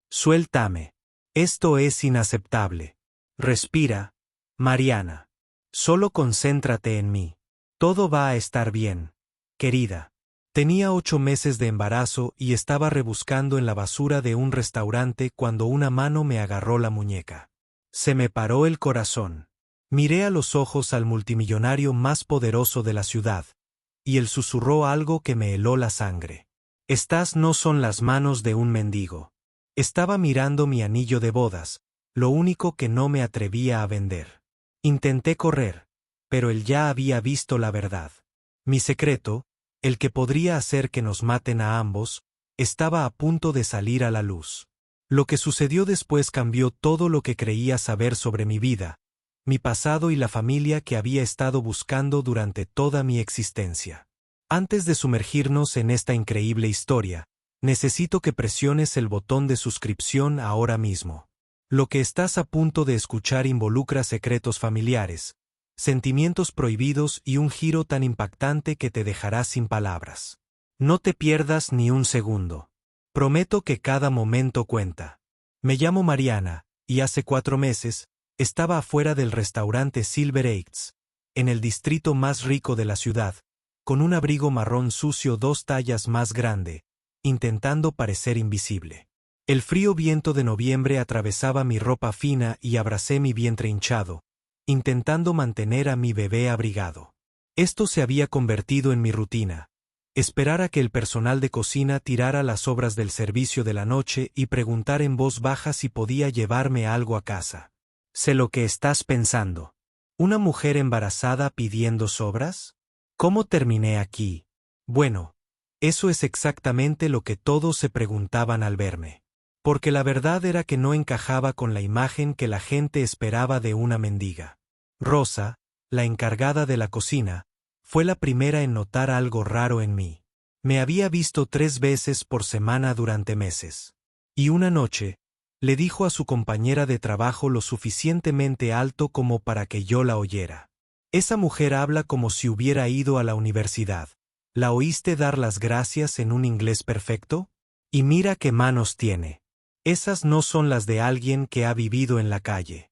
Suéltame. Esto es inaceptable. Respira, Mariana. Solo concéntrate en mí. Todo va a estar bien, querida. Tenía 8 meses de embarazo y estaba rebuscando en la basura de un restaurante cuando una mano me agarró la muñeca. Se me paró el corazón. Miré a los ojos al multimillonario más poderoso de la ciudad, y él susurró algo que me heló la sangre. Estas no son las manos de un mendigo. Estaba mirando mi anillo de bodas, lo único que no me atrevía a vender. Intenté correr, pero él ya había visto la verdad. Mi secreto, el que podría hacer que nos maten a ambos, estaba a punto de salir a la luz. Lo que sucedió después cambió todo lo que creía saber sobre mi vida, mi pasado y la familia que había estado buscando durante toda mi existencia. Antes de sumergirnos en esta increíble historia, necesito que presiones el botón de suscripción ahora mismo. Lo que estás a punto de escuchar involucra secretos familiares, sentimientos prohibidos y un giro tan impactante que te dejará sin palabras. No te pierdas ni un segundo. Prometo que cada momento cuenta. Me llamo Mariana, y hace 4 meses, estaba afuera del restaurante Silver Eggs, en el distrito más rico de la ciudad, con un abrigo marrón sucio 2 tallas más grande, intentando parecer invisible. El frío viento de noviembre atravesaba mi ropa fina y abracé mi vientre hinchado, intentando mantener a mi bebé abrigado. Esto se había convertido en mi rutina, esperar a que el personal de cocina tirara las sobras del servicio de la noche y preguntar en voz baja si podía llevarme algo a casa. Sé lo que estás pensando. ¿Una mujer embarazada pidiendo sobras? ¿Cómo terminé aquí? Bueno, eso es exactamente lo que todos se preguntaban al verme. Porque la verdad era que no encajaba con la imagen que la gente esperaba de una mendiga. Rosa, la encargada de la cocina, fue la primera en notar algo raro en mí. Me había visto 3 veces por semana durante meses. Y una noche, le dijo a su compañera de trabajo lo suficientemente alto como para que yo la oyera. Esa mujer habla como si hubiera ido a la universidad. ¿La oíste dar las gracias en un inglés perfecto? Y mira qué manos tiene. Esas no son las de alguien que ha vivido en la calle.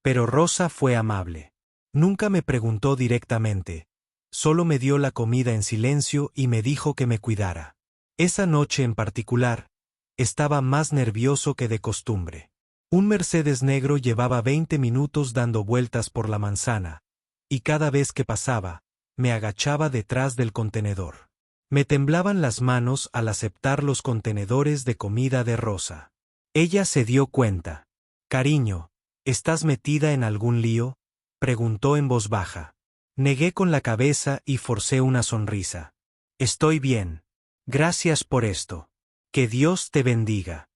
Pero Rosa fue amable. Nunca me preguntó directamente. Solo me dio la comida en silencio y me dijo que me cuidara. Esa noche en particular, estaba más nervioso que de costumbre. Un Mercedes negro llevaba 20 minutos dando vueltas por la manzana, y cada vez que pasaba, me agachaba detrás del contenedor. Me temblaban las manos al aceptar los contenedores de comida de Rosa. Ella se dio cuenta. «Cariño, ¿estás metida en algún lío?», preguntó en voz baja. Negué con la cabeza y forcé una sonrisa. «Estoy bien. Gracias por esto. Que Dios te bendiga».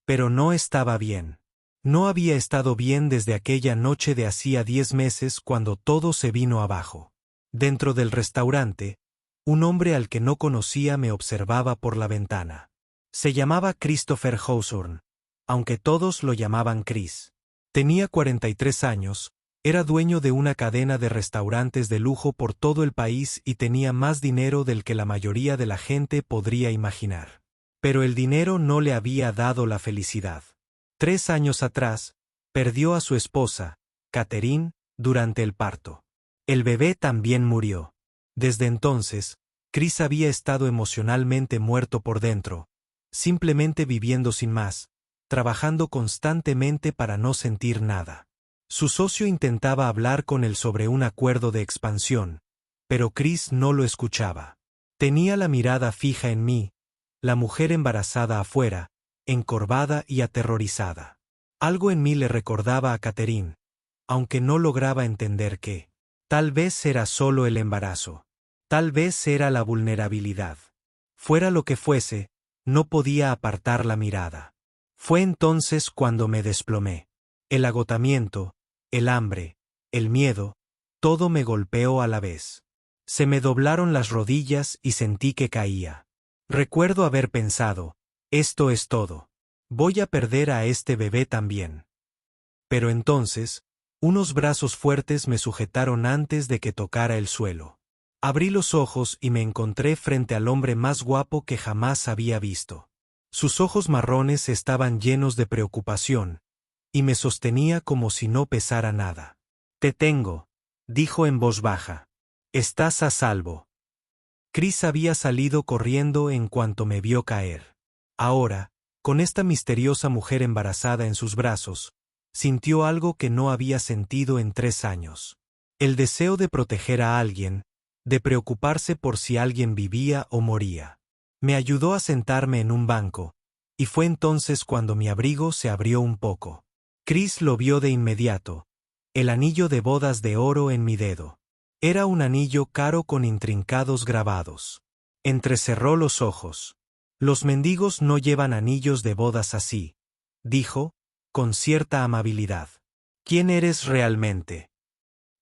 Pero no estaba bien. No había estado bien desde aquella noche de hacía 10 meses cuando todo se vino abajo. Dentro del restaurante, un hombre al que no conocía me observaba por la ventana. Se llamaba Christopher Hawthorne, aunque todos lo llamaban Chris. Tenía 43 años, era dueño de una cadena de restaurantes de lujo por todo el país y tenía más dinero del que la mayoría de la gente podría imaginar. Pero el dinero no le había dado la felicidad. 3 años atrás, perdió a su esposa, Catherine, durante el parto. El bebé también murió. Desde entonces, Chris había estado emocionalmente muerto por dentro, simplemente viviendo sin más, trabajando constantemente para no sentir nada. Su socio intentaba hablar con él sobre un acuerdo de expansión, pero Chris no lo escuchaba. Tenía la mirada fija en mí, la mujer embarazada afuera, encorvada y aterrorizada. Algo en mí le recordaba a Catherine, aunque no lograba entender qué. Tal vez era solo el embarazo. Tal vez era la vulnerabilidad. Fuera lo que fuese, no podía apartar la mirada. Fue entonces cuando me desplomé. El agotamiento, el hambre, el miedo, todo me golpeó a la vez. Se me doblaron las rodillas y sentí que caía. Recuerdo haber pensado, esto es todo. Voy a perder a este bebé también. Pero entonces, unos brazos fuertes me sujetaron antes de que tocara el suelo. Abrí los ojos y me encontré frente al hombre más guapo que jamás había visto. Sus ojos marrones estaban llenos de preocupación, y me sostenía como si no pesara nada. Te tengo, dijo en voz baja. Estás a salvo. Chris había salido corriendo en cuanto me vio caer. Ahora, con esta misteriosa mujer embarazada en sus brazos, sintió algo que no había sentido en 3 años. El deseo de proteger a alguien, de preocuparse por si alguien vivía o moría. Me ayudó a sentarme en un banco, y fue entonces cuando mi abrigo se abrió un poco. Chris lo vio de inmediato, el anillo de bodas de oro en mi dedo. Era un anillo caro con intrincados grabados. Entrecerró los ojos. Los mendigos no llevan anillos de bodas así, dijo, con cierta amabilidad. ¿Quién eres realmente?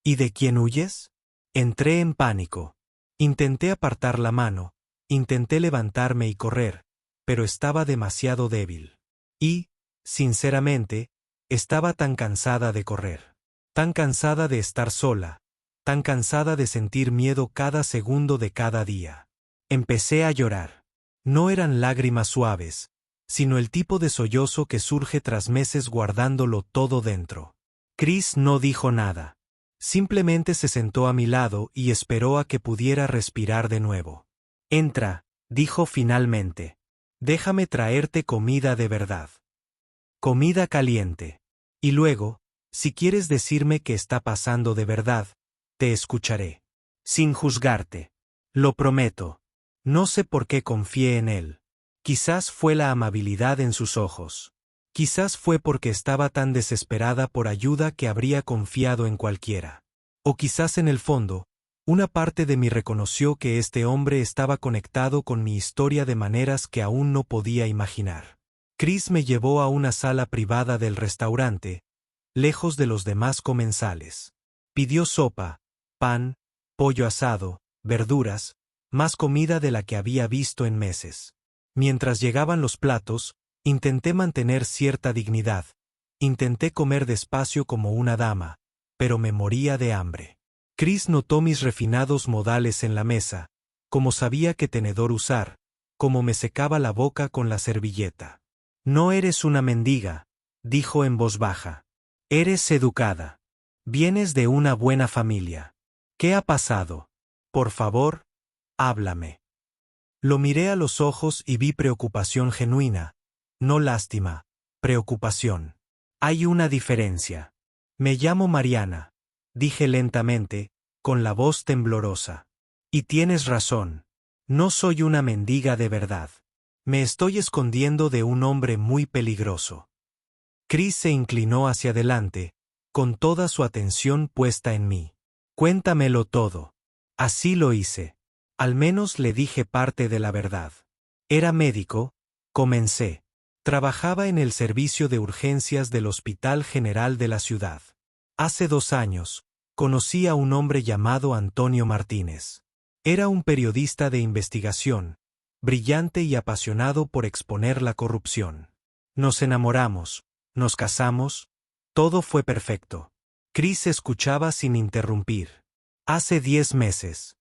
¿Y de quién huyes? Entré en pánico. Intenté apartar la mano, intenté levantarme y correr, pero estaba demasiado débil. Y, sinceramente, estaba tan cansada de correr, tan cansada de estar sola, tan cansada de sentir miedo cada segundo de cada día. Empecé a llorar. No eran lágrimas suaves, sino el tipo de sollozo que surge tras meses guardándolo todo dentro. Chris no dijo nada. Simplemente se sentó a mi lado y esperó a que pudiera respirar de nuevo. Entra, dijo finalmente. Déjame traerte comida de verdad. Comida caliente. Y luego, si quieres decirme qué está pasando de verdad, te escucharé. Sin juzgarte. Lo prometo. No sé por qué confié en él. Quizás fue la amabilidad en sus ojos. Quizás fue porque estaba tan desesperada por ayuda que habría confiado en cualquiera. O quizás en el fondo, una parte de mí reconoció que este hombre estaba conectado con mi historia de maneras que aún no podía imaginar. Chris me llevó a una sala privada del restaurante, lejos de los demás comensales. Pidió sopa, pan, pollo asado, verduras, más comida de la que había visto en meses. Mientras llegaban los platos, intenté mantener cierta dignidad, intenté comer despacio como una dama, pero me moría de hambre. Chris notó mis refinados modales en la mesa, cómo sabía qué tenedor usar, cómo me secaba la boca con la servilleta. No eres una mendiga, dijo en voz baja. Eres educada. Vienes de una buena familia. ¿Qué ha pasado? Por favor, háblame. Lo miré a los ojos y vi preocupación genuina, no lástima, preocupación. Hay una diferencia. Me llamo Mariana, dije lentamente, con la voz temblorosa. Y tienes razón. No soy una mendiga de verdad. Me estoy escondiendo de un hombre muy peligroso. Chris se inclinó hacia adelante, con toda su atención puesta en mí. Cuéntamelo todo. Así lo hice. Al menos le dije parte de la verdad. Era médico, comencé. Trabajaba en el servicio de urgencias del Hospital General de la ciudad. Hace 2 años, conocí a un hombre llamado Antonio Martínez. Era un periodista de investigación, brillante y apasionado por exponer la corrupción. Nos enamoramos, nos casamos, todo fue perfecto. Chris escuchaba sin interrumpir. Hace 10 meses.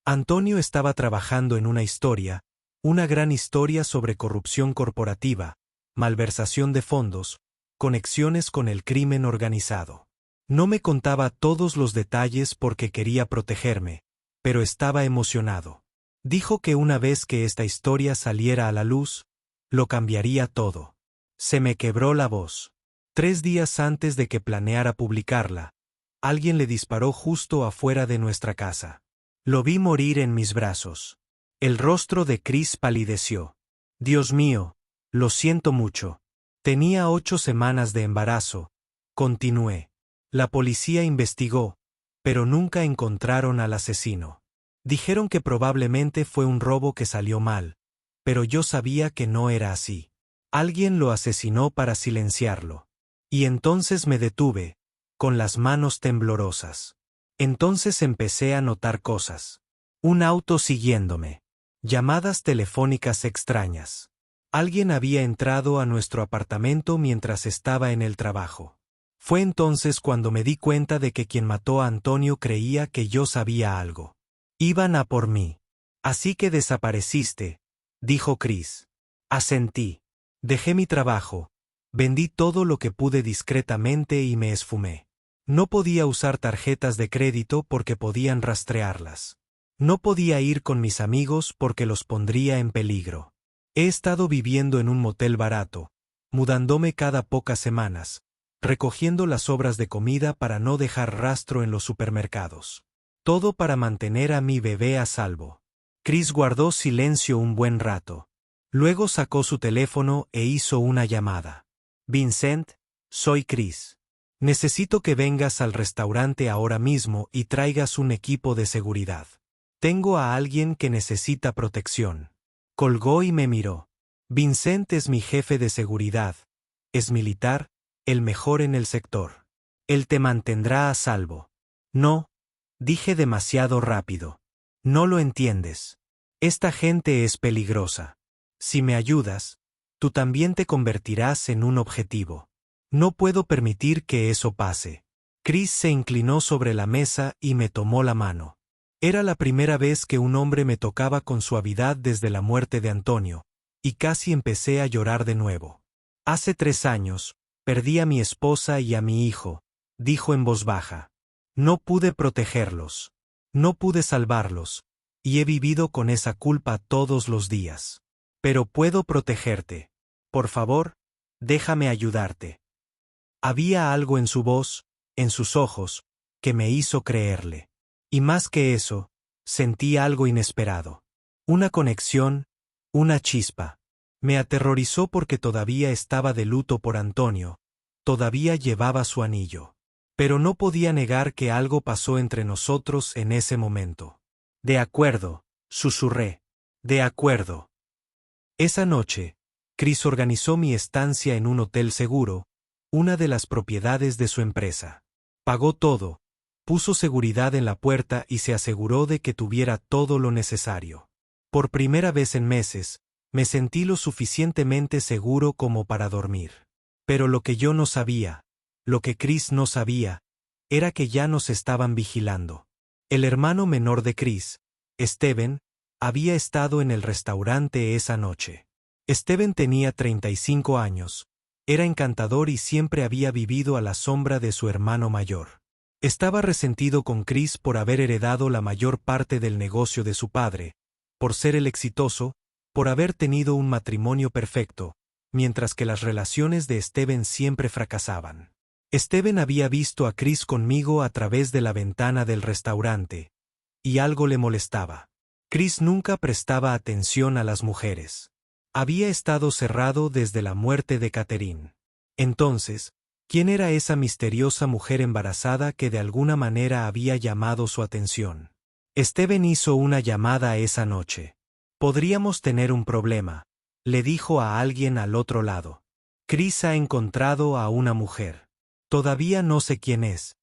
Antonio estaba trabajando en una historia, una gran historia sobre corrupción corporativa, malversación de fondos, conexiones con el crimen organizado. No me contaba todos los detalles porque quería protegerme, pero estaba emocionado. Dijo que una vez que esta historia saliera a la luz, lo cambiaría todo. Se me quebró la voz. 3 días antes de que planeara publicarla, alguien le disparó justo afuera de nuestra casa. Lo vi morir en mis brazos. El rostro de Chris palideció. Dios mío, lo siento mucho. Tenía 8 semanas de embarazo. Continué. La policía investigó, pero nunca encontraron al asesino. Dijeron que probablemente fue un robo que salió mal, pero yo sabía que no era así. Alguien lo asesinó para silenciarlo. Y entonces me detuve, con las manos temblorosas. Entonces empecé a notar cosas. Un auto siguiéndome. Llamadas telefónicas extrañas. Alguien había entrado a nuestro apartamento mientras estaba en el trabajo. Fue entonces cuando me di cuenta de que quien mató a Antonio creía que yo sabía algo. Iban a por mí. Así que desapareciste, dijo Chris. Asentí. Dejé mi trabajo. Vendí todo lo que pude discretamente y me esfumé. No podía usar tarjetas de crédito porque podían rastrearlas. No podía ir con mis amigos porque los pondría en peligro. He estado viviendo en un motel barato, mudándome cada pocas semanas, recogiendo las sobras de comida para no dejar rastro en los supermercados. Todo para mantener a mi bebé a salvo. Chris guardó silencio un buen rato. Luego sacó su teléfono e hizo una llamada. Vincent, soy Chris. Necesito que vengas al restaurante ahora mismo y traigas un equipo de seguridad. Tengo a alguien que necesita protección. Colgó y me miró. Vincent es mi jefe de seguridad. Es militar, el mejor en el sector. Él te mantendrá a salvo. No, dije demasiado rápido. No lo entiendes. Esta gente es peligrosa. Si me ayudas, tú también te convertirás en un objetivo. No puedo permitir que eso pase. Chris se inclinó sobre la mesa y me tomó la mano. Era la primera vez que un hombre me tocaba con suavidad desde la muerte de Antonio, y casi empecé a llorar de nuevo. Hace 3 años, perdí a mi esposa y a mi hijo, dijo en voz baja. No pude protegerlos. No pude salvarlos, y he vivido con esa culpa todos los días. Pero puedo protegerte. Por favor, déjame ayudarte. Había algo en su voz, en sus ojos, que me hizo creerle. Y más que eso, sentí algo inesperado. Una conexión, una chispa. Me aterrorizó porque todavía estaba de luto por Antonio, todavía llevaba su anillo. Pero no podía negar que algo pasó entre nosotros en ese momento. De acuerdo, susurré. De acuerdo. Esa noche, Chris organizó mi estancia en un hotel seguro, una de las propiedades de su empresa. Pagó todo, puso seguridad en la puerta y se aseguró de que tuviera todo lo necesario. Por primera vez en meses, me sentí lo suficientemente seguro como para dormir. Pero lo que yo no sabía, lo que Chris no sabía, era que ya nos estaban vigilando. El hermano menor de Chris, Steven, había estado en el restaurante esa noche. Steven tenía 35 años, era encantador y siempre había vivido a la sombra de su hermano mayor. Estaba resentido con Chris por haber heredado la mayor parte del negocio de su padre, por ser el exitoso, por haber tenido un matrimonio perfecto, mientras que las relaciones de Steven siempre fracasaban. Steven había visto a Chris conmigo a través de la ventana del restaurante, y algo le molestaba. Chris nunca prestaba atención a las mujeres. Había estado cerrado desde la muerte de Catherine. Entonces, ¿quién era esa misteriosa mujer embarazada que de alguna manera había llamado su atención? Steven hizo una llamada esa noche. Podríamos tener un problema, le dijo a alguien al otro lado. Chris ha encontrado a una mujer. Todavía no sé quién es,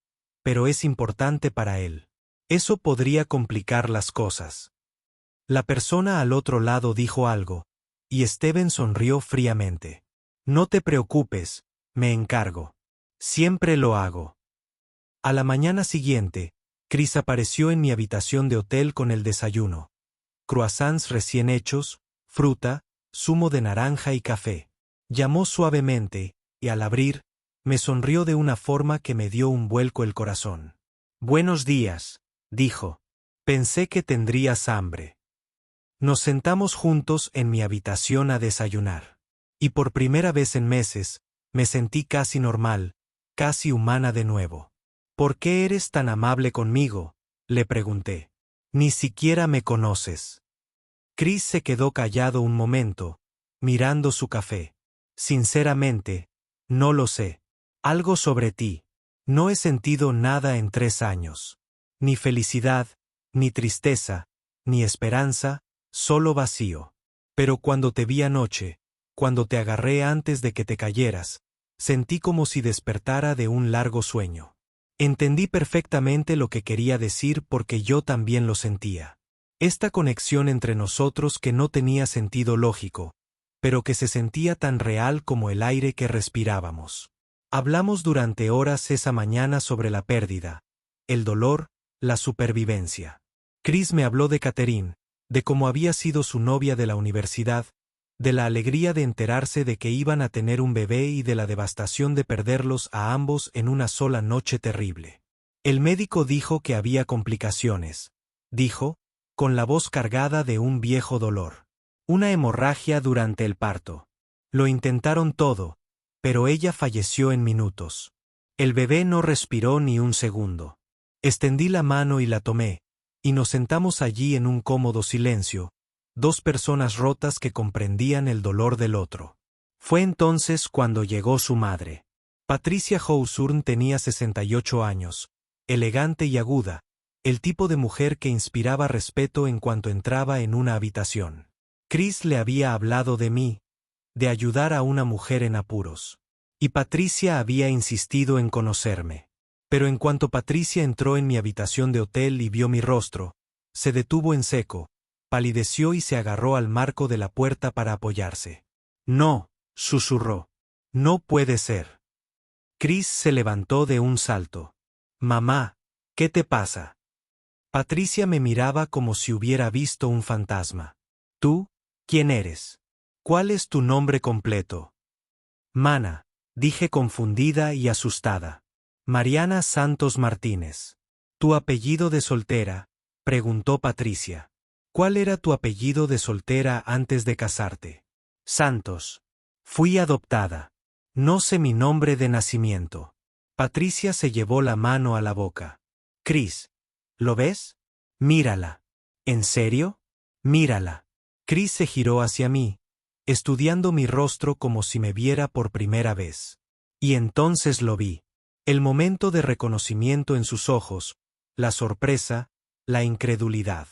pero es importante para él. Eso podría complicar las cosas. La persona al otro lado dijo algo, y Steven sonrió fríamente. No te preocupes, me encargo. Siempre lo hago. A la mañana siguiente, Chris apareció en mi habitación de hotel con el desayuno. Croissants recién hechos, fruta, zumo de naranja y café. Llamó suavemente, y al abrir, me sonrió de una forma que me dio un vuelco el corazón. Buenos días, dijo. Pensé que tendrías hambre. Nos sentamos juntos en mi habitación a desayunar. Y por primera vez en meses, me sentí casi normal, casi humana de nuevo. ¿Por qué eres tan amable conmigo?, le pregunté. Ni siquiera me conoces. Chris se quedó callado un momento, mirando su café. Sinceramente, no lo sé. Algo sobre ti. No he sentido nada en 3 años. Ni felicidad, ni tristeza, ni esperanza, solo vacío. Pero cuando te vi anoche, cuando te agarré antes de que te cayeras, sentí como si despertara de un largo sueño. Entendí perfectamente lo que quería decir porque yo también lo sentía. Esta conexión entre nosotros que no tenía sentido lógico, pero que se sentía tan real como el aire que respirábamos. Hablamos durante horas esa mañana sobre la pérdida, el dolor, la supervivencia. Chris me habló de Catherine, de cómo había sido su novia de la universidad, de la alegría de enterarse de que iban a tener un bebé y de la devastación de perderlos a ambos en una sola noche terrible. El médico dijo que había complicaciones, dijo, con la voz cargada de un viejo dolor. Una hemorragia durante el parto. Lo intentaron todo, pero ella falleció en minutos. El bebé no respiró ni un segundo. Extendí la mano y la tomé, y nos sentamos allí en un cómodo silencio, dos personas rotas que comprendían el dolor del otro. Fue entonces cuando llegó su madre. Patricia Hawthorne tenía 68 años, elegante y aguda, el tipo de mujer que inspiraba respeto en cuanto entraba en una habitación. Chris le había hablado de mí, de ayudar a una mujer en apuros. Y Patricia había insistido en conocerme. Pero en cuanto Patricia entró en mi habitación de hotel y vio mi rostro, se detuvo en seco, palideció y se agarró al marco de la puerta para apoyarse. No, susurró. No puede ser. Chris se levantó de un salto. Mamá, ¿qué te pasa? Patricia me miraba como si hubiera visto un fantasma. ¿Tú? ¿Quién eres? ¿Cuál es tu nombre completo? Mana, dije confundida y asustada. Mariana Santos Martínez. ¿Tu apellido de soltera? Preguntó Patricia. ¿Cuál era tu apellido de soltera antes de casarte? Santos. Fui adoptada. No sé mi nombre de nacimiento. Patricia se llevó la mano a la boca. Chris, ¿lo ves? Mírala. ¿En serio? Mírala. Chris se giró hacia mí, estudiando mi rostro como si me viera por primera vez. Y entonces lo vi. El momento de reconocimiento en sus ojos, la sorpresa, la incredulidad.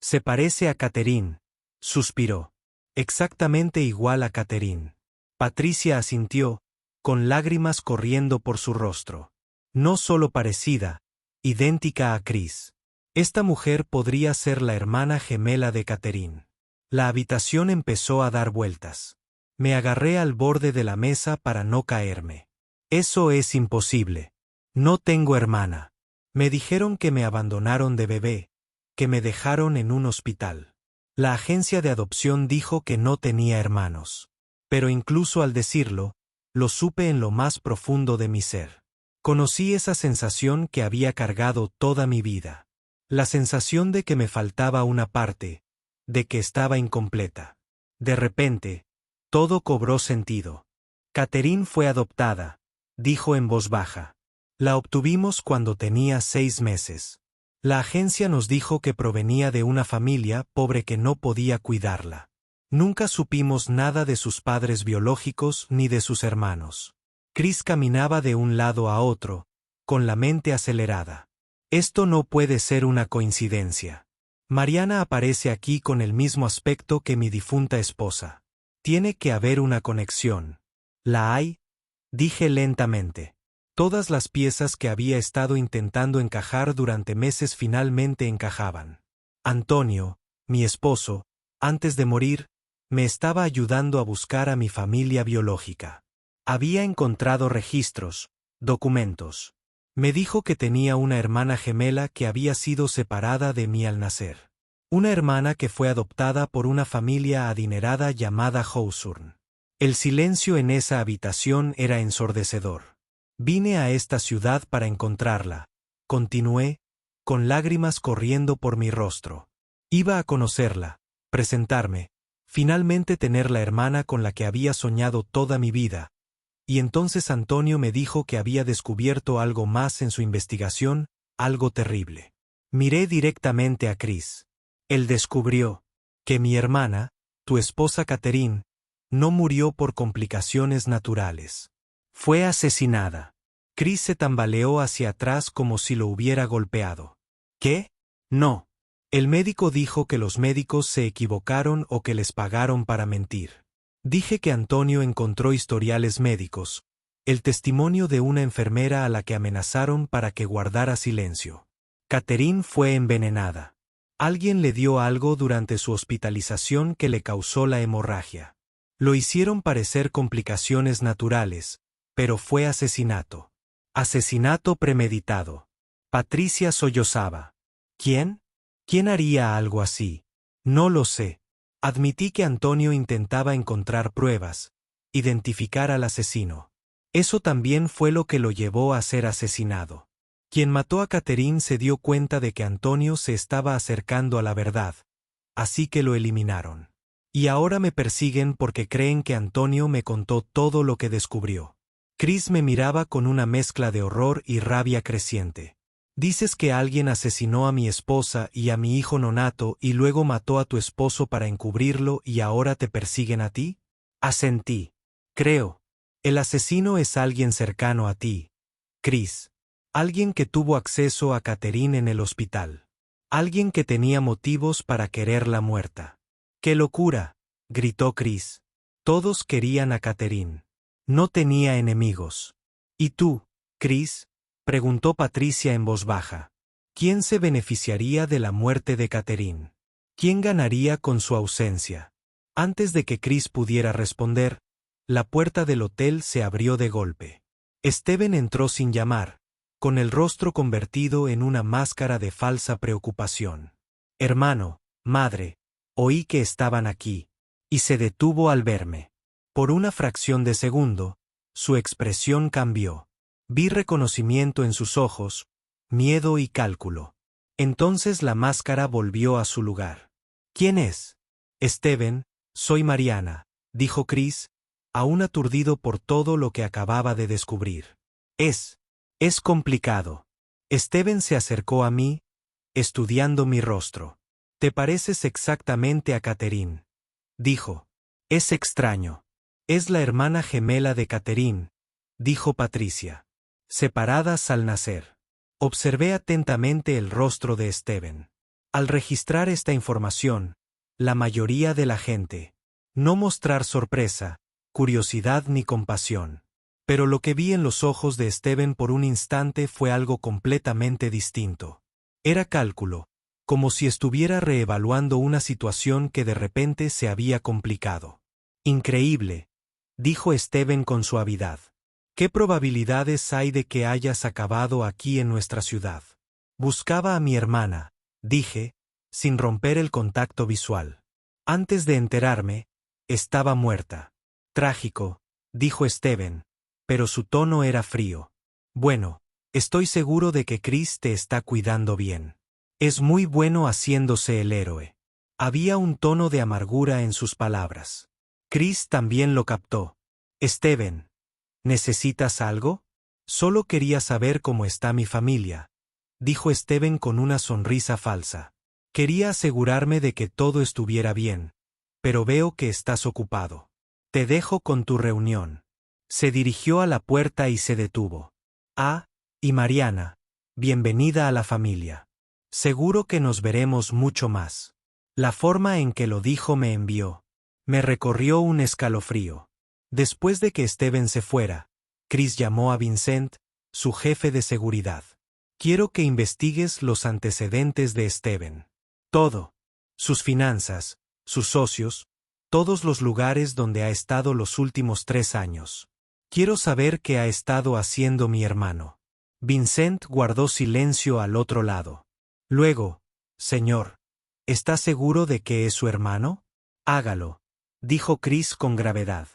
Se parece a Catherine, suspiró. Exactamente igual a Catherine. Patricia asintió, con lágrimas corriendo por su rostro. No solo parecida, idéntica a Chris. Esta mujer podría ser la hermana gemela de Catherine. La habitación empezó a dar vueltas. Me agarré al borde de la mesa para no caerme. Eso es imposible. No tengo hermana. Me dijeron que me abandonaron de bebé, que me dejaron en un hospital. La agencia de adopción dijo que no tenía hermanos. Pero incluso al decirlo, lo supe en lo más profundo de mi ser. Conocí esa sensación que había cargado toda mi vida. La sensación de que me faltaba una parte, de que estaba incompleta. De repente, todo cobró sentido. Catherine fue adoptada, dijo en voz baja. La obtuvimos cuando tenía 6 meses. La agencia nos dijo que provenía de una familia pobre que no podía cuidarla. Nunca supimos nada de sus padres biológicos ni de sus hermanos. Chris caminaba de un lado a otro, con la mente acelerada. Esto no puede ser una coincidencia. Mariana aparece aquí con el mismo aspecto que mi difunta esposa. Tiene que haber una conexión. ¿La hay? Dije lentamente. Todas las piezas que había estado intentando encajar durante meses finalmente encajaban. Antonio, mi esposo, antes de morir, me estaba ayudando a buscar a mi familia biológica. Había encontrado registros, documentos. Me dijo que tenía una hermana gemela que había sido separada de mí al nacer. Una hermana que fue adoptada por una familia adinerada llamada Hawthorne. El silencio en esa habitación era ensordecedor. Vine a esta ciudad para encontrarla, continué, con lágrimas corriendo por mi rostro. Iba a conocerla, presentarme, finalmente tener la hermana con la que había soñado toda mi vida. Y entonces Antonio me dijo que había descubierto algo más en su investigación, algo terrible. Miré directamente a Chris. Él descubrió que mi hermana, tu esposa Catherine, no murió por complicaciones naturales. Fue asesinada. Chris se tambaleó hacia atrás como si lo hubiera golpeado. ¿Qué? No. El médico dijo que los médicos se equivocaron o que les pagaron para mentir. Dije que Antonio encontró historiales médicos, el testimonio de una enfermera a la que amenazaron para que guardara silencio. Catherine fue envenenada. Alguien le dio algo durante su hospitalización que le causó la hemorragia. Lo hicieron parecer complicaciones naturales, pero fue asesinato. Asesinato premeditado. Patricia sollozaba. ¿Quién? ¿Quién haría algo así? No lo sé. Admití que Antonio intentaba encontrar pruebas, identificar al asesino. Eso también fue lo que lo llevó a ser asesinado. Quien mató a Catherine se dio cuenta de que Antonio se estaba acercando a la verdad, así que lo eliminaron. Y ahora me persiguen porque creen que Antonio me contó todo lo que descubrió. Chris me miraba con una mezcla de horror y rabia creciente. Dices que alguien asesinó a mi esposa y a mi hijo nonato y luego mató a tu esposo para encubrirlo y ahora te persiguen a ti? Asentí. Creo. El asesino es alguien cercano a ti, Chris. Alguien que tuvo acceso a Catherine en el hospital. Alguien que tenía motivos para quererla muerta. ¡Qué locura!, gritó Chris. Todos querían a Catherine. No tenía enemigos. ¿Y tú, Chris?, preguntó Patricia en voz baja. ¿Quién se beneficiaría de la muerte de Catherine? ¿Quién ganaría con su ausencia? Antes de que Chris pudiera responder, la puerta del hotel se abrió de golpe. Steven entró sin llamar, con el rostro convertido en una máscara de falsa preocupación. Hermano, madre, oí que estaban aquí, y se detuvo al verme. Por una fracción de segundo, su expresión cambió. Vi reconocimiento en sus ojos, miedo y cálculo. Entonces la máscara volvió a su lugar. ¿Quién es? Steven, soy Mariana, dijo Chris, aún aturdido por todo lo que acababa de descubrir. Es complicado. Steven se acercó a mí, estudiando mi rostro. Te pareces exactamente a Catherine, dijo. Es extraño. Es la hermana gemela de Catherine, dijo Patricia. Separadas al nacer. Observé atentamente el rostro de Steven. Al registrar esta información, la mayoría de la gente no mostrar sorpresa, curiosidad ni compasión. Pero lo que vi en los ojos de Steven por un instante fue algo completamente distinto. Era cálculo, como si estuviera reevaluando una situación que de repente se había complicado. Increíble, dijo Steven con suavidad. ¿Qué probabilidades hay de que hayas acabado aquí en nuestra ciudad? Buscaba a mi hermana, dije, sin romper el contacto visual. Antes de enterarme, estaba muerta. Trágico, dijo Steven, pero su tono era frío. Bueno, estoy seguro de que Chris te está cuidando bien. Es muy bueno haciéndose el héroe. Había un tono de amargura en sus palabras. Chris también lo captó. Steven, ¿necesitas algo? Solo quería saber cómo está mi familia, dijo Steven con una sonrisa falsa. Quería asegurarme de que todo estuviera bien, pero veo que estás ocupado. Te dejo con tu reunión. Se dirigió a la puerta y se detuvo. Ah, y Mariana, bienvenida a la familia. Seguro que nos veremos mucho más. La forma en que lo dijo me envió. Me recorrió un escalofrío. Después de que Steven se fuera, Chris llamó a Vincent, su jefe de seguridad. Quiero que investigues los antecedentes de Steven. Todo. Sus finanzas, sus socios, todos los lugares donde ha estado los últimos 3 años. Quiero saber qué ha estado haciendo mi hermano. Vincent guardó silencio al otro lado. Luego, señor, ¿está seguro de que es su hermano? Hágalo, dijo Chris con gravedad.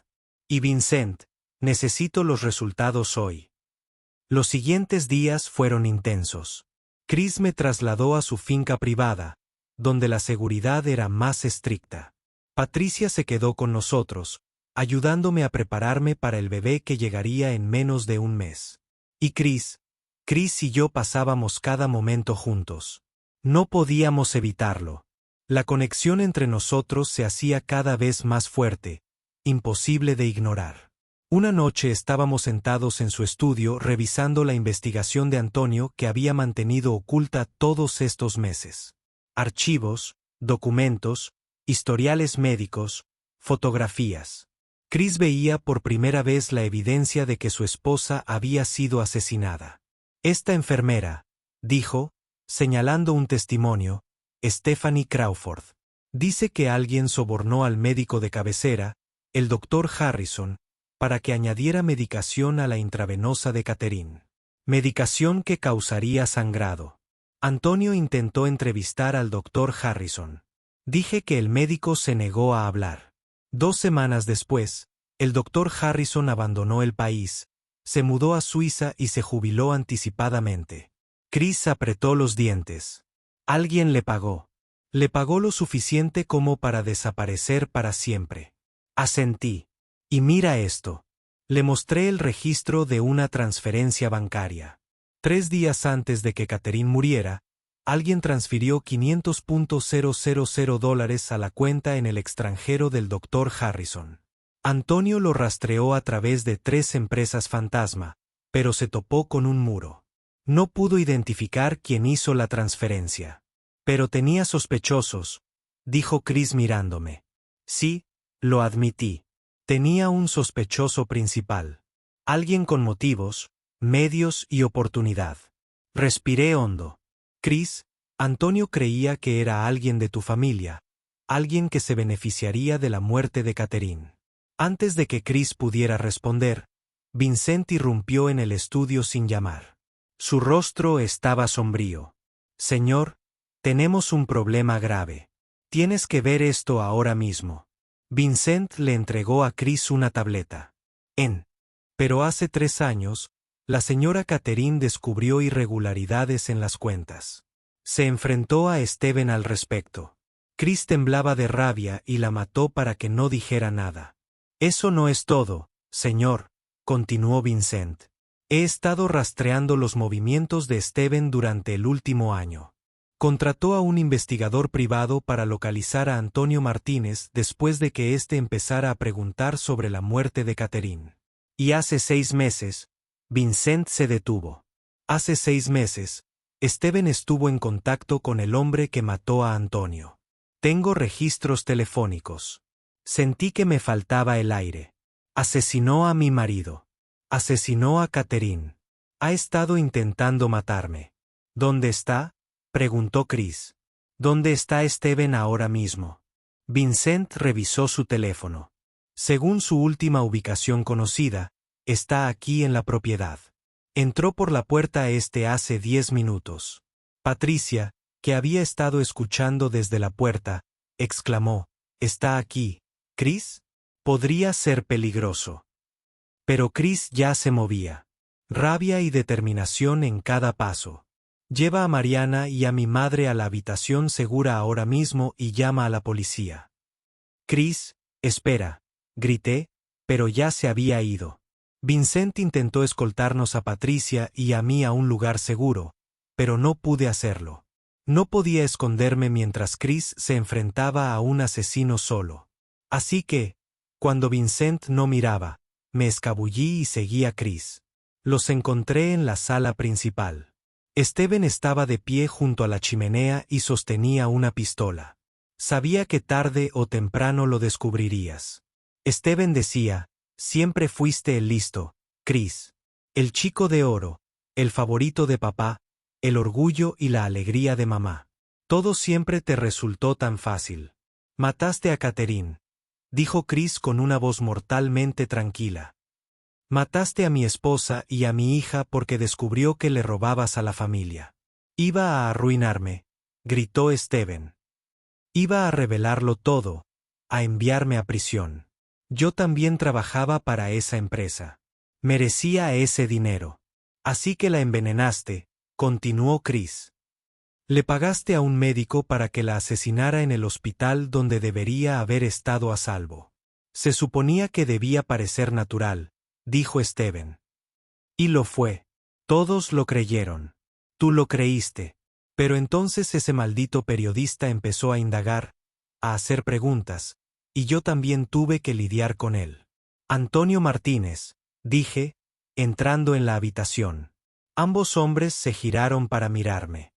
Y Vincent, necesito los resultados hoy. Los siguientes días fueron intensos. Chris me trasladó a su finca privada, donde la seguridad era más estricta. Patricia se quedó con nosotros, ayudándome a prepararme para el bebé que llegaría en menos de un mes. Y Chris y yo pasábamos cada momento juntos. No podíamos evitarlo. La conexión entre nosotros se hacía cada vez más fuerte, imposible de ignorar. Una noche estábamos sentados en su estudio revisando la investigación de Antonio que había mantenido oculta todos estos meses. Archivos, documentos, historiales médicos, fotografías. Chris veía por primera vez la evidencia de que su esposa había sido asesinada. Esta enfermera, dijo, señalando un testimonio, Stephanie Crawford, dice que alguien sobornó al médico de cabecera, el Dr. Harrison, para que añadiera medicación a la intravenosa de Catherine. Medicación que causaría sangrado. Antonio intentó entrevistar al Dr. Harrison. Dije que el médico se negó a hablar. 2 semanas después, el doctor Harrison abandonó el país, se mudó a Suiza y se jubiló anticipadamente. Chris apretó los dientes. Alguien le pagó. Le pagó lo suficiente como para desaparecer para siempre. Asentí. Y mira esto. Le mostré el registro de una transferencia bancaria. 3 días antes de que Catherine muriera, alguien transfirió $500,000 a la cuenta en el extranjero del Dr. Harrison. Antonio lo rastreó a través de 3 empresas fantasma, pero se topó con un muro. No pudo identificar quién hizo la transferencia. Pero tenía sospechosos, dijo Chris mirándome. Sí, lo admití. Tenía un sospechoso principal. Alguien con motivos, medios y oportunidad. Respiré hondo. Chris, Antonio creía que era alguien de tu familia, alguien que se beneficiaría de la muerte de Catherine. Antes de que Chris pudiera responder, Vincent irrumpió en el estudio sin llamar. Su rostro estaba sombrío. Señor, tenemos un problema grave. Tienes que ver esto ahora mismo. Vincent le entregó a Chris una tableta. Pero hace 3 años, la señora Catherine descubrió irregularidades en las cuentas. Se enfrentó a Steven al respecto. Chris temblaba de rabia y la mató para que no dijera nada. Eso no es todo, señor, continuó Vincent. He estado rastreando los movimientos de Steven durante el último año. Contrató a un investigador privado para localizar a Antonio Martínez después de que éste empezara a preguntar sobre la muerte de Catherine. Y hace 6 meses, Vincent se detuvo. Hace 6 meses, Steven estuvo en contacto con el hombre que mató a Antonio. Tengo registros telefónicos. Sentí que me faltaba el aire. Asesinó a mi marido. Asesinó a Catherine. Ha estado intentando matarme. ¿Dónde está? Preguntó Chris. ¿Dónde está Steven ahora mismo? Vincent revisó su teléfono. Según su última ubicación conocida, está aquí en la propiedad. Entró por la puerta este hace 10 minutos. Patricia, que había estado escuchando desde la puerta, exclamó, «¿Está aquí, Chris? Podría ser peligroso». Pero Chris ya se movía. Rabia y determinación en cada paso. «Lleva a Mariana y a mi madre a la habitación segura ahora mismo y llama a la policía». «Chris, espera», grité, pero ya se había ido. Vincent intentó escoltarnos a Patricia y a mí a un lugar seguro, pero no pude hacerlo. No podía esconderme mientras Chris se enfrentaba a un asesino solo. Así que, cuando Vincent no miraba, me escabullí y seguí a Chris. Los encontré en la sala principal. Steven estaba de pie junto a la chimenea y sostenía una pistola. Sabía que tarde o temprano lo descubrirías. Steven decía, «Siempre fuiste el listo, Chris. El chico de oro, el favorito de papá, el orgullo y la alegría de mamá. Todo siempre te resultó tan fácil. Mataste a Catherine», dijo Chris con una voz mortalmente tranquila. «Mataste a mi esposa y a mi hija porque descubrió que le robabas a la familia. Iba a arruinarme», gritó Steven. «Iba a revelarlo todo, a enviarme a prisión. Yo también trabajaba para esa empresa. Merecía ese dinero. Así que la envenenaste», continuó Chris. «Le pagaste a un médico para que la asesinara en el hospital donde debería haber estado a salvo. Se suponía que debía parecer natural», dijo Steven. «Y lo fue. Todos lo creyeron. Tú lo creíste. Pero entonces ese maldito periodista empezó a indagar, a hacer preguntas, y yo también tuve que lidiar con él. Antonio Martínez», dije, entrando en la habitación. Ambos hombres se giraron para mirarme.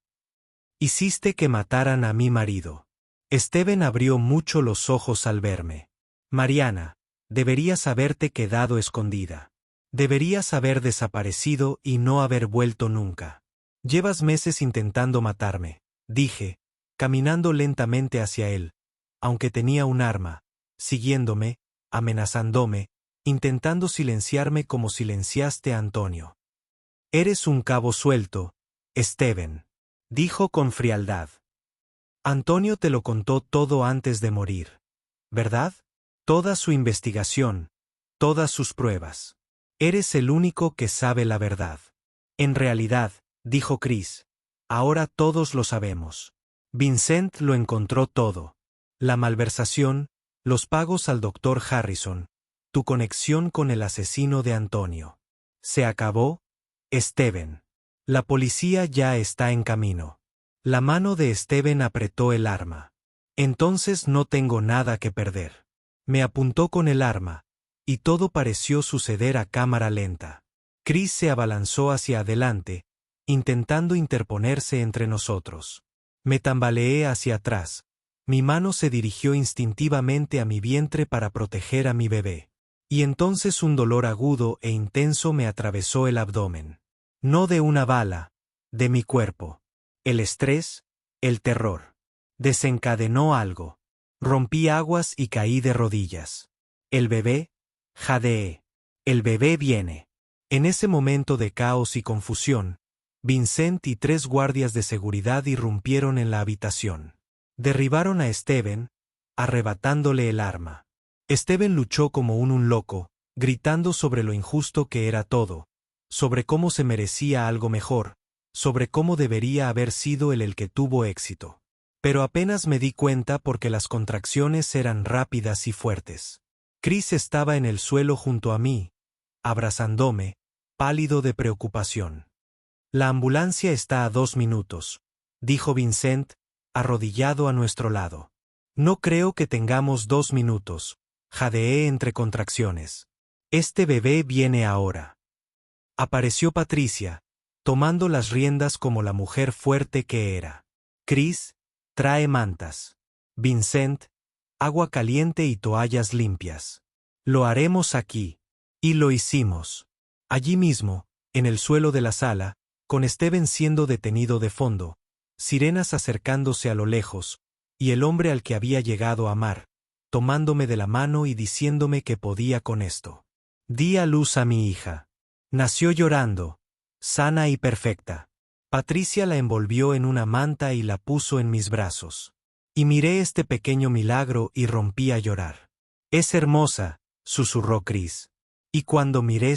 «Hiciste que mataran a mi marido». Steven abrió mucho los ojos al verme. «Mariana, deberías haberte quedado escondida. Deberías haber desaparecido y no haber vuelto nunca. Llevas meses intentando matarme», dije, caminando lentamente hacia él, aunque tenía un arma, siguiéndome, amenazándome, intentando silenciarme como silenciaste a Antonio. «Eres un cabo suelto, Steven», dijo con frialdad. Antonio te lo contó todo antes de morir, ¿verdad? Toda su investigación, todas sus pruebas. Eres el único que sabe la verdad. En realidad, dijo Chris, ahora todos lo sabemos. Vincent lo encontró todo. La malversación, los pagos al doctor Harrison, tu conexión con el asesino de Antonio. ¿Se acabó? Steven. La policía ya está en camino. La mano de Steven apretó el arma. Entonces no tengo nada que perder. Me apuntó con el arma, y todo pareció suceder a cámara lenta. Chris se abalanzó hacia adelante, intentando interponerse entre nosotros. Me tambaleé hacia atrás. Mi mano se dirigió instintivamente a mi vientre para proteger a mi bebé. Y entonces un dolor agudo e intenso me atravesó el abdomen. No de una bala, de mi cuerpo. El estrés, el terror. Desencadenó algo. Rompí aguas y caí de rodillas. El bebé, jadeé. El bebé viene. En ese momento de caos y confusión, Vincent y 3 guardias de seguridad irrumpieron en la habitación. Derribaron a Steven, arrebatándole el arma. Steven luchó como un loco, gritando sobre lo injusto que era todo, sobre cómo se merecía algo mejor, sobre cómo debería haber sido él el que tuvo éxito. Pero apenas me di cuenta porque las contracciones eran rápidas y fuertes. Chris estaba en el suelo junto a mí, abrazándome, pálido de preocupación. La ambulancia está a 2 minutos, dijo Vincent, arrodillado a nuestro lado. No creo que tengamos 2 minutos, jadeé entre contracciones. Este bebé viene ahora. Apareció Patricia, tomando las riendas como la mujer fuerte que era. Chris, trae mantas. Vincent, agua caliente y toallas limpias. Lo haremos aquí. Y lo hicimos. Allí mismo, en el suelo de la sala, con Steven siendo detenido de fondo, sirenas acercándose a lo lejos, y el hombre al que había llegado a amar, tomándome de la mano y diciéndome que podía con esto. Di a luz a mi hija. Nació llorando, sana y perfecta. Patricia la envolvió en una manta y la puso en mis brazos. Y miré este pequeño milagro y rompí a llorar. Es hermosa, susurró Chris. Y cuando miré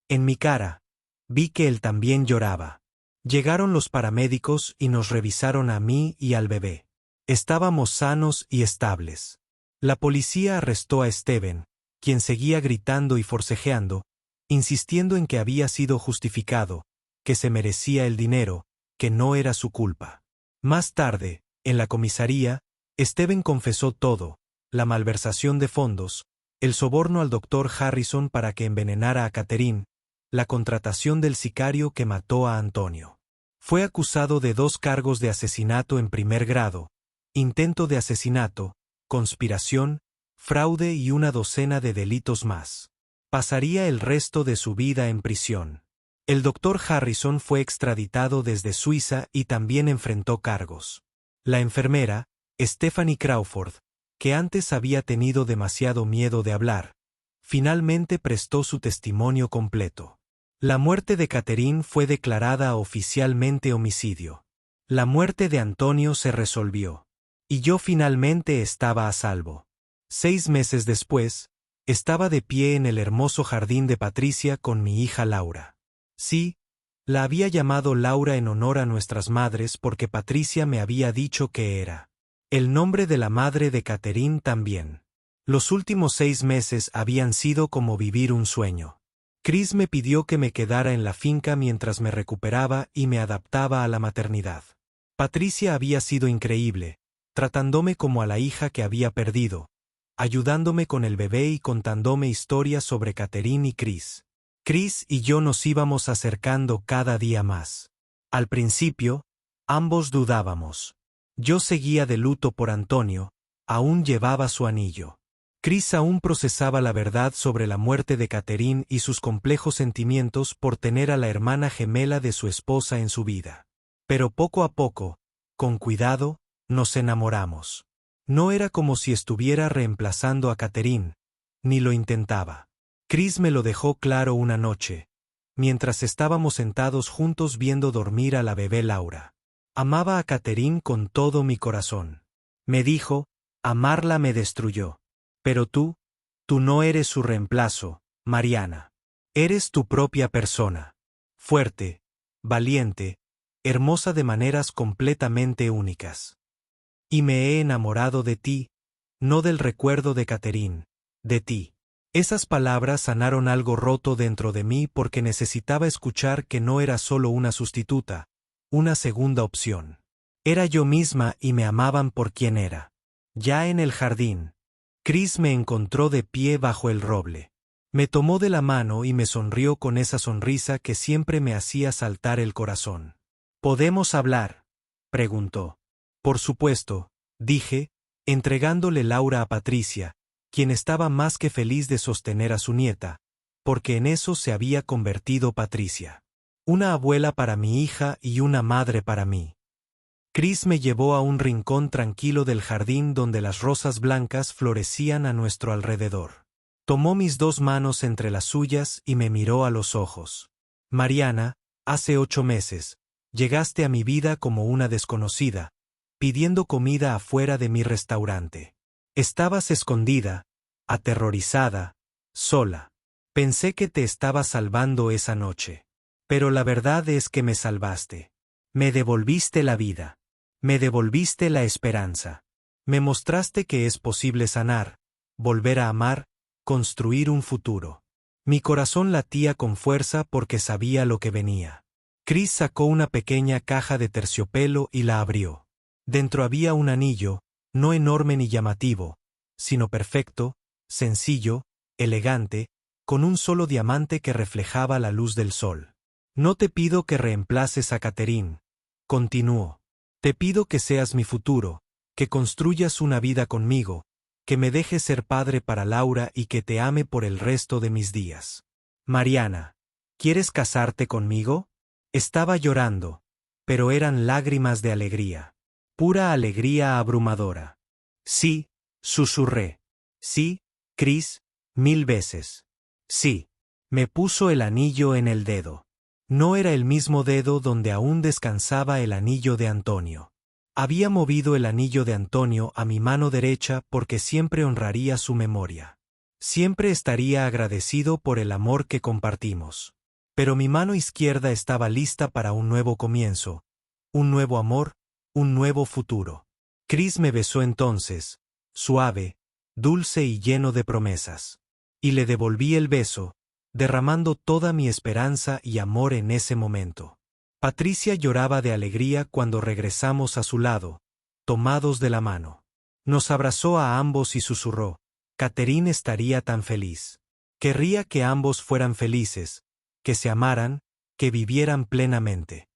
en mi cara, vi que él también lloraba. Llegaron los paramédicos y nos revisaron a mí y al bebé. Estábamos sanos y estables. La policía arrestó a Steven, quien seguía gritando y forcejeando, insistiendo en que había sido justificado, que se merecía el dinero, que no era su culpa. Más tarde, en la comisaría, Steven confesó todo, la malversación de fondos, el soborno al doctor Harrison para que envenenara a Catherine, la contratación del sicario que mató a Antonio. Fue acusado de 2 cargos de asesinato en primer grado, intento de asesinato, conspiración, fraude y una docena de delitos más. Pasaría el resto de su vida en prisión. El doctor Harrison fue extraditado desde Suiza y también enfrentó cargos. La enfermera, Stephanie Crawford, que antes había tenido demasiado miedo de hablar, finalmente prestó su testimonio completo. La muerte de Catherine fue declarada oficialmente homicidio. La muerte de Antonio se resolvió. Y yo finalmente estaba a salvo. 6 meses después, estaba de pie en el hermoso jardín de Patricia con mi hija Laura. Sí, la había llamado Laura en honor a nuestras madres porque Patricia me había dicho que era el nombre de la madre de Catherine también. Los últimos 6 meses habían sido como vivir un sueño. Chris me pidió que me quedara en la finca mientras me recuperaba y me adaptaba a la maternidad. Patricia había sido increíble, tratándome como a la hija que había perdido, ayudándome con el bebé y contándome historias sobre Catherine y Chris. Chris y yo nos íbamos acercando cada día más. Al principio, ambos dudábamos. Yo seguía de luto por Antonio, aún llevaba su anillo. Chris aún procesaba la verdad sobre la muerte de Catherine y sus complejos sentimientos por tener a la hermana gemela de su esposa en su vida. Pero poco a poco, con cuidado, nos enamoramos. No era como si estuviera reemplazando a Catherine, ni lo intentaba. Chris me lo dejó claro una noche, mientras estábamos sentados juntos viendo dormir a la bebé Laura. Amaba a Catherine con todo mi corazón. Me dijo, amarla me destruyó. Pero tú no eres su reemplazo, Mariana. Eres tu propia persona. Fuerte, valiente, hermosa de maneras completamente únicas. Y me he enamorado de ti, no del recuerdo de Catherine, de ti. Esas palabras sanaron algo roto dentro de mí porque necesitaba escuchar que no era solo una sustituta, una segunda opción. Era yo misma y me amaban por quien era. Ya en el jardín, Chris me encontró de pie bajo el roble. Me tomó de la mano y me sonrió con esa sonrisa que siempre me hacía saltar el corazón. ¿Podemos hablar?, preguntó. Por supuesto, dije, entregándole Laura a Patricia, quien estaba más que feliz de sostener a su nieta, porque en eso se había convertido Patricia. Una abuela para mi hija y una madre para mí. Chris me llevó a un rincón tranquilo del jardín donde las rosas blancas florecían a nuestro alrededor. Tomó mis dos manos entre las suyas y me miró a los ojos. Mariana, hace 8 meses, llegaste a mi vida como una desconocida, pidiendo comida afuera de mi restaurante. Estabas escondida, aterrorizada, sola. Pensé que te estaba salvando esa noche. Pero la verdad es que me salvaste. Me devolviste la vida. Me devolviste la esperanza. Me mostraste que es posible sanar, volver a amar, construir un futuro. Mi corazón latía con fuerza porque sabía lo que venía. Chris sacó una pequeña caja de terciopelo y la abrió. Dentro había un anillo, no enorme ni llamativo, sino perfecto, sencillo, elegante, con un solo diamante que reflejaba la luz del sol. No te pido que reemplaces a Catherine, continuó. Te pido que seas mi futuro, que construyas una vida conmigo, que me dejes ser padre para Laura y que te ame por el resto de mis días. Mariana, ¿quieres casarte conmigo? Estaba llorando, pero eran lágrimas de alegría. Pura alegría abrumadora. Sí, susurré. Sí, Chris, 1000 veces. Sí. Me puso el anillo en el dedo. No era el mismo dedo donde aún descansaba el anillo de Antonio. Había movido el anillo de Antonio a mi mano derecha porque siempre honraría su memoria. Siempre estaría agradecido por el amor que compartimos. Pero mi mano izquierda estaba lista para un nuevo comienzo, un nuevo amor, un nuevo futuro. Chris me besó entonces, suave, dulce y lleno de promesas. Y le devolví el beso, derramando toda mi esperanza y amor en ese momento. Patricia lloraba de alegría cuando regresamos a su lado, tomados de la mano. Nos abrazó a ambos y susurró, Catherine estaría tan feliz. Querría que ambos fueran felices, que se amaran, que vivieran plenamente.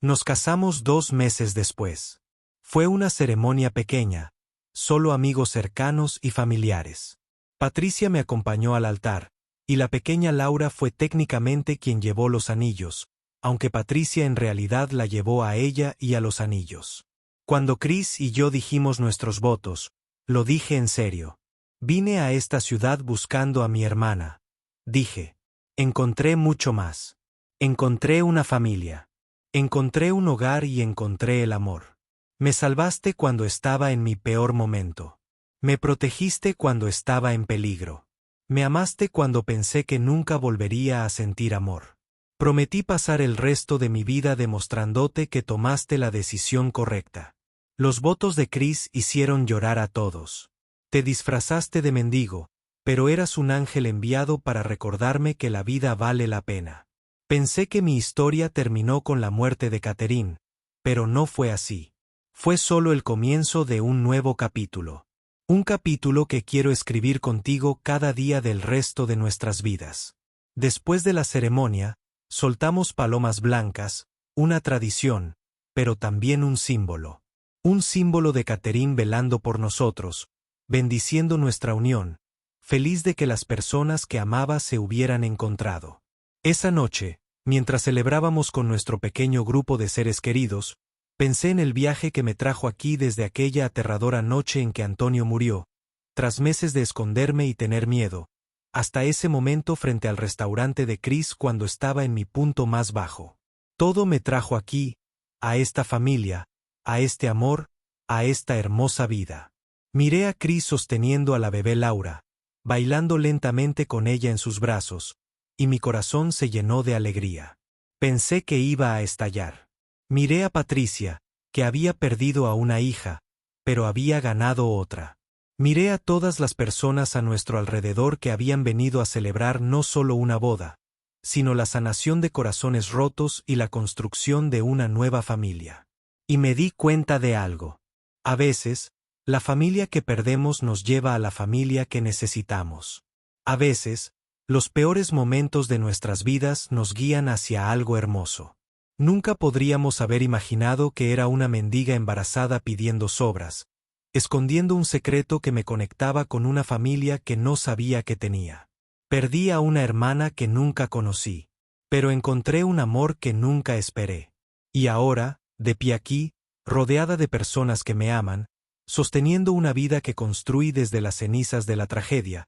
Nos casamos 2 meses después. Fue una ceremonia pequeña, solo amigos cercanos y familiares. Patricia me acompañó al altar, y la pequeña Laura fue técnicamente quien llevó los anillos, aunque Patricia en realidad la llevó a ella y a los anillos. Cuando Chris y yo dijimos nuestros votos, lo dije en serio. Vine a esta ciudad buscando a mi hermana. Dije. Encontré mucho más. Encontré una familia. Encontré un hogar y encontré el amor. Me salvaste cuando estaba en mi peor momento. Me protegiste cuando estaba en peligro. Me amaste cuando pensé que nunca volvería a sentir amor. Prometí pasar el resto de mi vida demostrándote que tomaste la decisión correcta. Los votos de Chris hicieron llorar a todos. Te disfrazaste de mendigo, pero eras un ángel enviado para recordarme que la vida vale la pena. Pensé que mi historia terminó con la muerte de Catherine, pero no fue así. Fue solo el comienzo de un nuevo capítulo. Un capítulo que quiero escribir contigo cada día del resto de nuestras vidas. Después de la ceremonia, soltamos palomas blancas, una tradición, pero también un símbolo. Un símbolo de Catherine velando por nosotros, bendiciendo nuestra unión, feliz de que las personas que amaba se hubieran encontrado. Esa noche, mientras celebrábamos con nuestro pequeño grupo de seres queridos, pensé en el viaje que me trajo aquí desde aquella aterradora noche en que Antonio murió, tras meses de esconderme y tener miedo, hasta ese momento frente al restaurante de Chris cuando estaba en mi punto más bajo. Todo me trajo aquí, a esta familia, a este amor, a esta hermosa vida. Miré a Chris sosteniendo a la bebé Laura, bailando lentamente con ella en sus brazos, y mi corazón se llenó de alegría. Pensé que iba a estallar. Miré a Patricia, que había perdido a una hija, pero había ganado otra. Miré a todas las personas a nuestro alrededor que habían venido a celebrar no solo una boda, sino la sanación de corazones rotos y la construcción de una nueva familia. Y me di cuenta de algo. A veces, la familia que perdemos nos lleva a la familia que necesitamos. A veces, los peores momentos de nuestras vidas nos guían hacia algo hermoso. Nunca podríamos haber imaginado que era una mendiga embarazada pidiendo sobras, escondiendo un secreto que me conectaba con una familia que no sabía que tenía. Perdí a una hermana que nunca conocí, pero encontré un amor que nunca esperé. Y ahora, de pie aquí, rodeada de personas que me aman, sosteniendo una vida que construí desde las cenizas de la tragedia,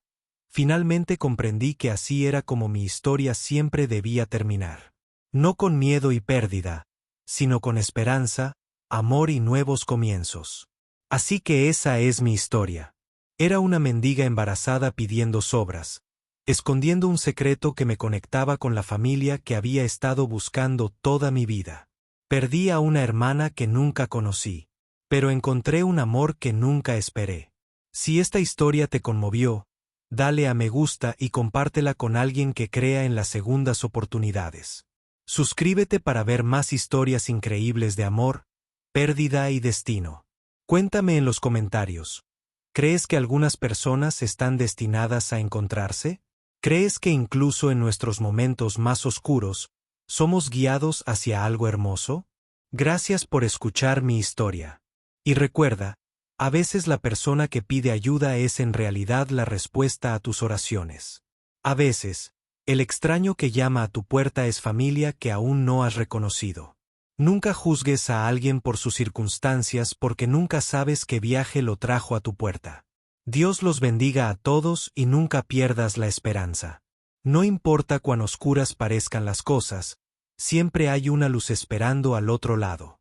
finalmente comprendí que así era como mi historia siempre debía terminar. No con miedo y pérdida, sino con esperanza, amor y nuevos comienzos. Así que esa es mi historia. Era una mendiga embarazada pidiendo sobras, escondiendo un secreto que me conectaba con la familia que había estado buscando toda mi vida. Perdí a una hermana que nunca conocí, pero encontré un amor que nunca esperé. Si esta historia te conmovió, dale a me gusta y compártela con alguien que crea en las segundas oportunidades. Suscríbete para ver más historias increíbles de amor, pérdida y destino. Cuéntame en los comentarios. ¿Crees que algunas personas están destinadas a encontrarse? ¿Crees que incluso en nuestros momentos más oscuros, somos guiados hacia algo hermoso? Gracias por escuchar mi historia. Y recuerda, a veces la persona que pide ayuda es en realidad la respuesta a tus oraciones. A veces, el extraño que llama a tu puerta es familia que aún no has reconocido. Nunca juzgues a alguien por sus circunstancias porque nunca sabes qué viaje lo trajo a tu puerta. Dios los bendiga a todos y nunca pierdas la esperanza. No importa cuán oscuras parezcan las cosas, siempre hay una luz esperando al otro lado.